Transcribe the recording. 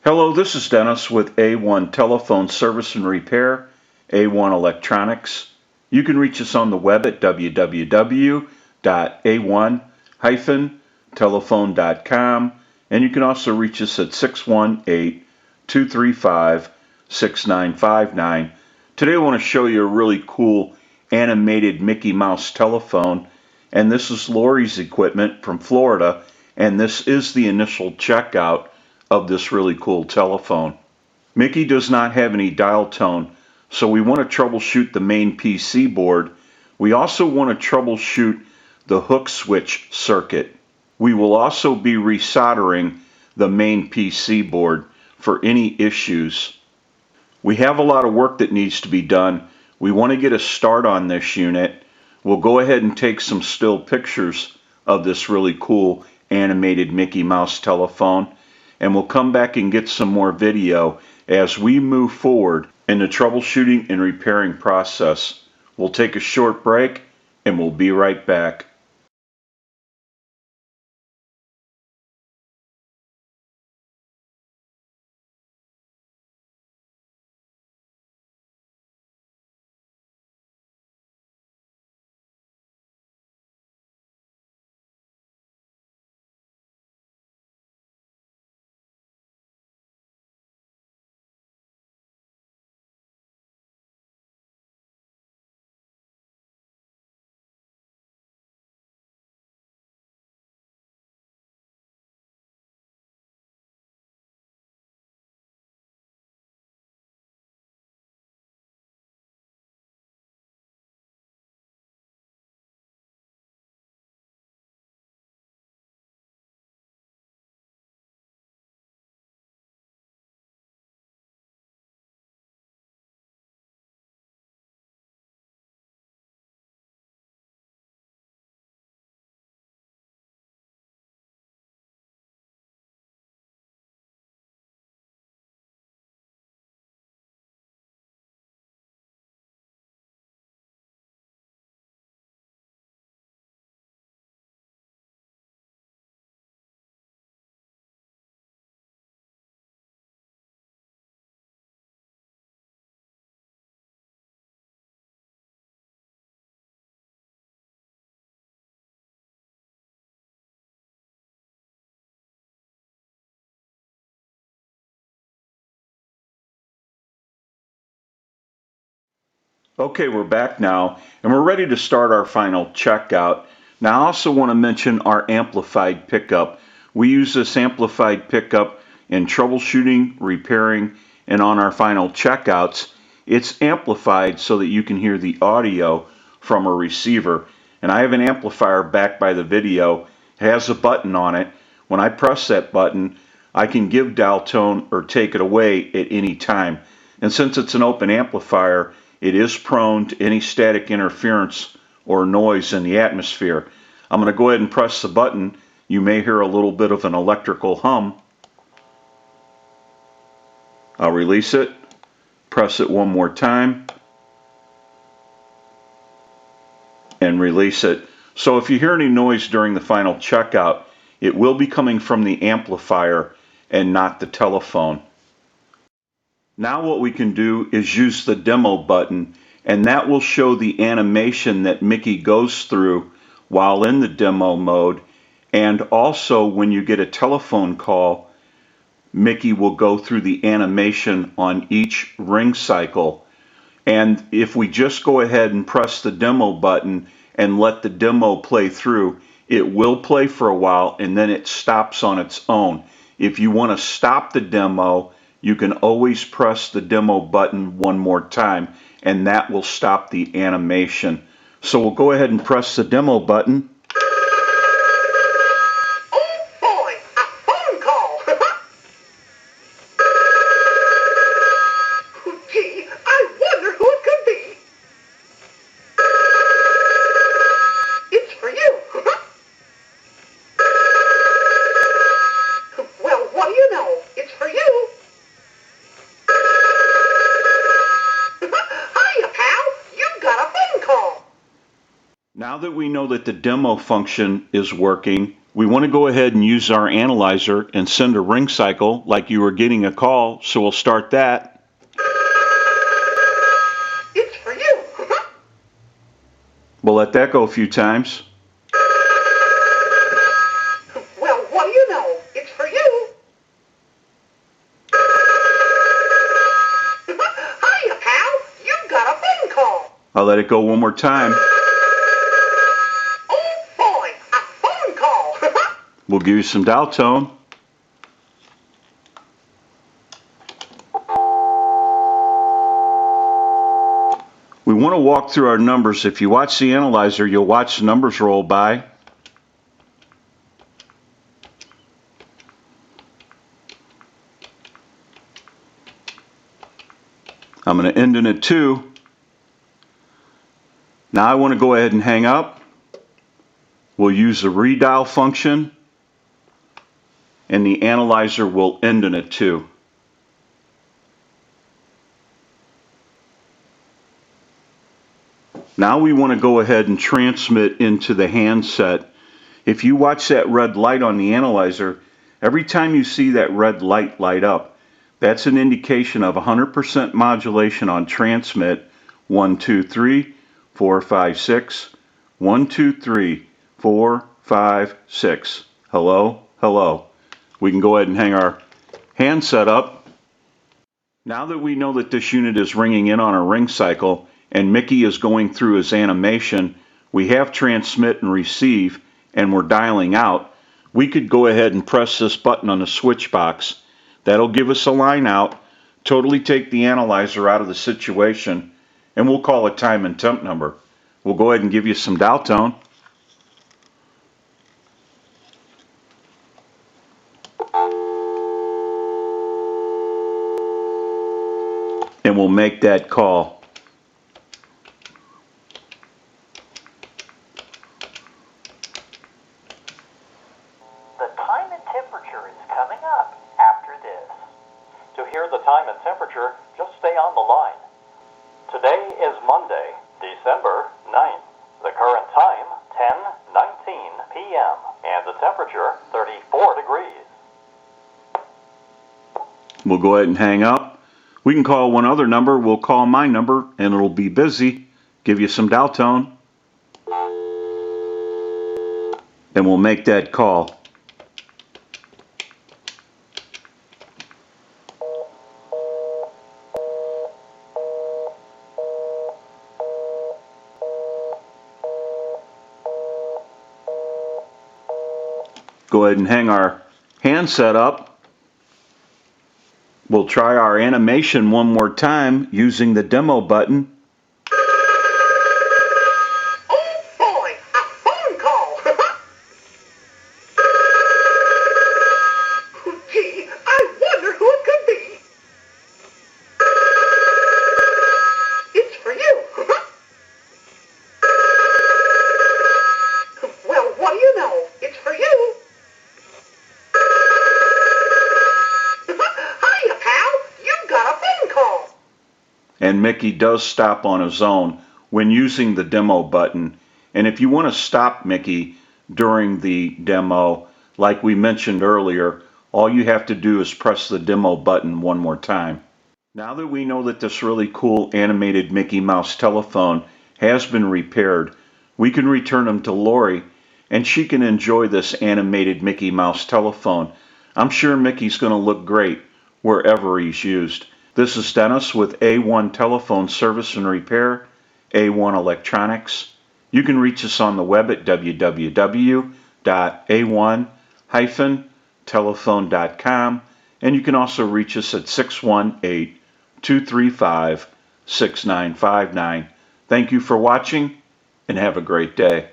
Hello, this is Dennis with A1 Telephone Service and Repair, A1 Electronics. You can reach us on the web at www.a1-telephone.com, and you can also reach us at 618-235-6959. Today I want to show you a really cool animated Mickey Mouse telephone, and this is Lori's equipment from Florida, and this is the initial checkout of this really cool telephone. Mickey does not have any dial tone, so we want to troubleshoot the main PC board. We also want to troubleshoot the hook switch circuit. We will also be resoldering the main PC board for any issues. We have a lot of work that needs to be done. We want to get a start on this unit. We'll go ahead and take some still pictures of this really cool animated Mickey Mouse telephone, and we'll come back and get some more video as we move forward in the troubleshooting and repairing process. We'll take a short break and we'll be right back. Okay, we're back now, and we're ready to start our final checkout. Now, I also want to mention our amplified pickup. We use this amplified pickup in troubleshooting, repairing, and on our final checkouts. It's amplified so that you can hear the audio from a receiver. And I have an amplifier back by the video. It has a button on it. When I press that button, I can give dial tone or take it away at any time. And since it's an open amplifier, it is prone to any static interference or noise in the atmosphere. I'm going to go ahead and press the button. You may hear a little bit of an electrical hum. I'll release it, press it one more time, and release it. So if you hear any noise during the final checkout, it will be coming from the amplifier and not the telephone. Now what we can do is use the demo button, and that will show the animation that Mickey goes through while in the demo mode. And also when you get a telephone call, Mickey will go through the animation on each ring cycle. And if we just go ahead and press the demo button and let the demo play through, it will play for a while and then it stops on its own. If you want to stop the demo, you can always press the demo button one more time, and that will stop the animation. So we'll go ahead and press the demo button. Oh boy, a phone call! Gee, I wonder who it could be. It's for you. Well, what do you know? It's for you. Hiya, pal. You've got a phone call. Now that we know that the demo function is working, We want to go ahead and use our analyzer and send a ring cycle like you were getting a call, so we'll start that. It's for you. We'll let that go a few times. Well, what do you know? It's for you. Hiya, pal. You got a phone call. I'll let it go one more time. Oh, boy, a phone call. We'll give you some dial tone. We want to walk through our numbers. If you watch the analyzer, you'll watch the numbers roll by. I'm going to end in a 2. Now I want to go ahead and hang up. We'll use the redial function, and the analyzer will end in a 2. Now we want to go ahead and transmit into the handset. If you watch that red light on the analyzer, every time you see that red light light up, that's an indication of 100% modulation on transmit. 1, 2, 3, 4, 5, 6. 1, 2, 3, 4, 5, 6. Hello, hello. We can go ahead and hang our handset up. Now that we know that this unit is ringing in on a ring cycle and Mickey is going through his animation, we have transmit and receive, and we're dialing out, we could go ahead and press this button on the switch box. That'll give us a line out, totally take the analyzer out of the situation, and we'll call a time and temp number. We'll go ahead and give you some dial tone. And we'll make that call. The time and temperature is coming up after this. To hear the time and temperature, just stay on the line. Today is Monday, December 9th. The current time, 10:19 p.m. and the temperature, 34 degrees. We'll go ahead and hang up. We can call one other number. We'll call my number, and it'll be busy. Give you some dial tone. And we'll make that call. Go ahead and hang our handset up. We'll try our animation one more time using the demo button. Oh, boy, a phone call. Gee, I wonder who it could be. It's for you. Well, what do you know? It's for you. Hiya, pal. You got a phone call. And Mickey does stop on his own when using the demo button. And if you want to stop Mickey during the demo, like we mentioned earlier, all you have to do is press the demo button one more time. Now that we know that this really cool animated Mickey Mouse telephone has been repaired, we can return them to Lori, and she can enjoy this animated Mickey Mouse telephone. I'm sure Mickey's going to look great wherever he's used. This is Dennis with A1 Telephone Service and Repair, A1 Electronics. You can reach us on the web at www.a1-telephone.com, and you can also reach us at 618-235-6959. Thank you for watching, and have a great day.